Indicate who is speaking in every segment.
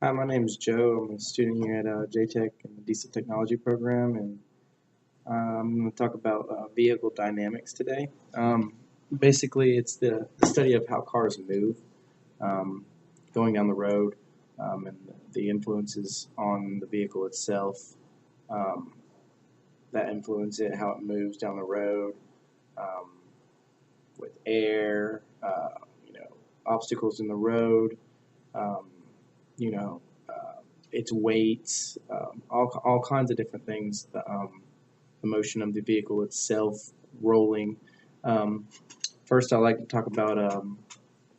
Speaker 1: Hi, my name is Joe. I'm a student here at JTech in the Diesel Technology program, and I'm going to talk about vehicle dynamics today. Basically, it's the study of how cars move um, going down the road and the influences on the vehicle itself um, that influence it, how it moves down the road um, with air, obstacles in the road, um, you know, its weight, all kinds of different things. The motion of the vehicle itself rolling. Um, First, I like to talk about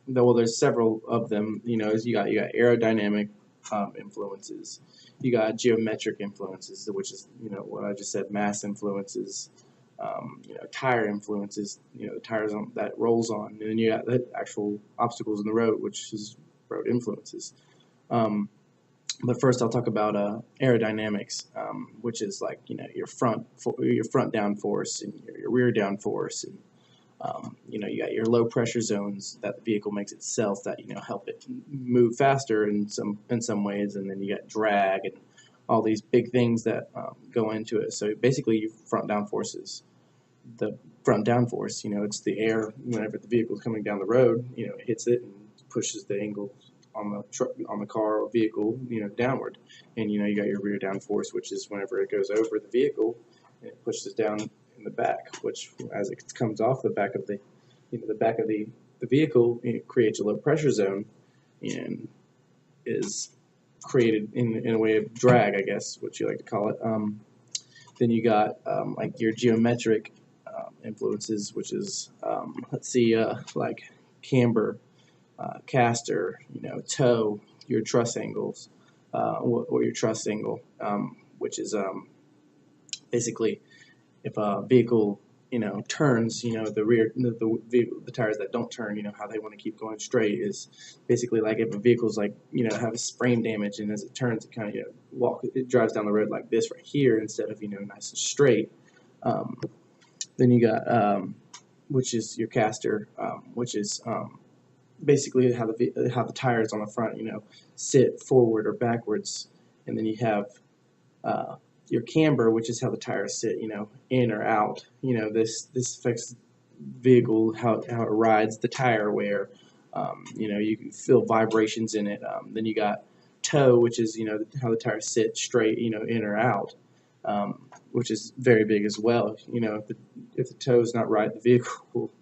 Speaker 1: well, there's several of them. As you got aerodynamic influences, you got geometric influences, which is what I just said, mass influences. Tire influences. The tires that rolls on, and then you got the actual obstacles in the road, which is road influences. Um, but first, I'll talk about aerodynamics, which is like your front down force and your rear down force, and you got your low pressure zones that the vehicle makes itself that help it move faster in some ways, and then you got drag and all these big things that go into it. So basically, your front down forces. The front down force, it's the air whenever the vehicle is coming down the road, it hits it and pushes the angle on the truck, on the car or vehicle, downward. And you got your rear down force, which is whenever it goes over the vehicle, it pushes down in the back, which as it comes off the back of the back of the vehicle, it creates a low pressure zone and is created in a way of drag, I guess, what you like to call it. Then you got like your geometric influences, which is let's see, like camber, caster, toe, your truss angles, or your truss angle, which is basically if a vehicle turns, the tires that don't turn, how they want to keep going straight is basically like if a vehicle's like have a frame damage, and as it turns, it kind of it drives down the road like this right here instead of nice and straight. um, then you got which is your caster, which is basically how the tires on the front sit forward or backwards, and then you have uh, your camber, which is how the tires sit, in or out. This affects vehicle how it rides, the tire wear. You can feel vibrations in it. Then you got toe, which is how the tires sit straight, in or out, which is very big as well. If the toe is not right, the vehicle will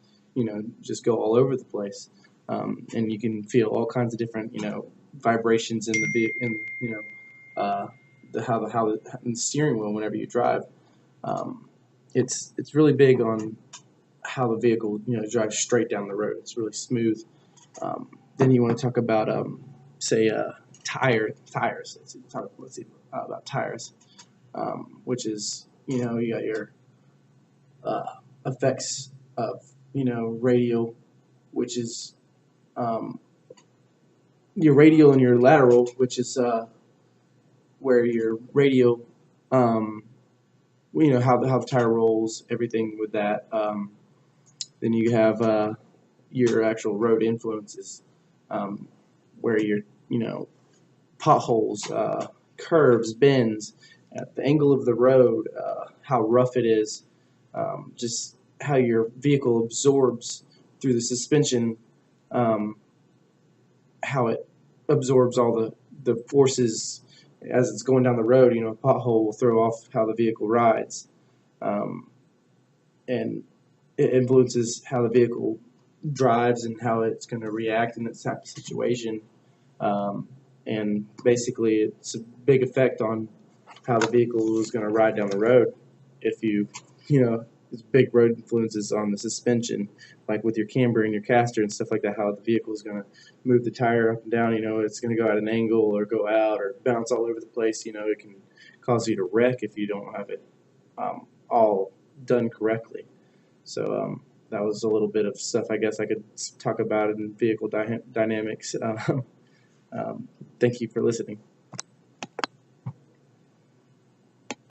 Speaker 1: just go all over the place, and you can feel all kinds of different vibrations in the steering wheel whenever you drive. Um, it's really big on how the vehicle drives straight down the road. It's really smooth. Then you want to talk about say tires. Let's see about tires, which is you got your effects of radial, which is um, your radial and your lateral, which is where your radial, um, how the tire rolls, everything with that. Then you have your actual road influences, um, where your potholes, curves, bends, at the angle of the road, how rough it is, just how your vehicle absorbs through the suspension, um, how it absorbs all the forces as it's going down the road. A pothole will throw off how the vehicle rides, um, and it influences how the vehicle drives and how it's going to react in that type of situation. Um, and basically, it's a big effect on how the vehicle is going to ride down the road. If you know, there's big road influences on the suspension, like with your camber and your caster and stuff like that, how the vehicle is going to move the tire up and down. It's going to go at an angle or go out or bounce all over the place. It can cause you to wreck if you don't have it all done correctly. So that was a little bit of stuff I guess I could talk about in vehicle dynamics. Thank you for listening.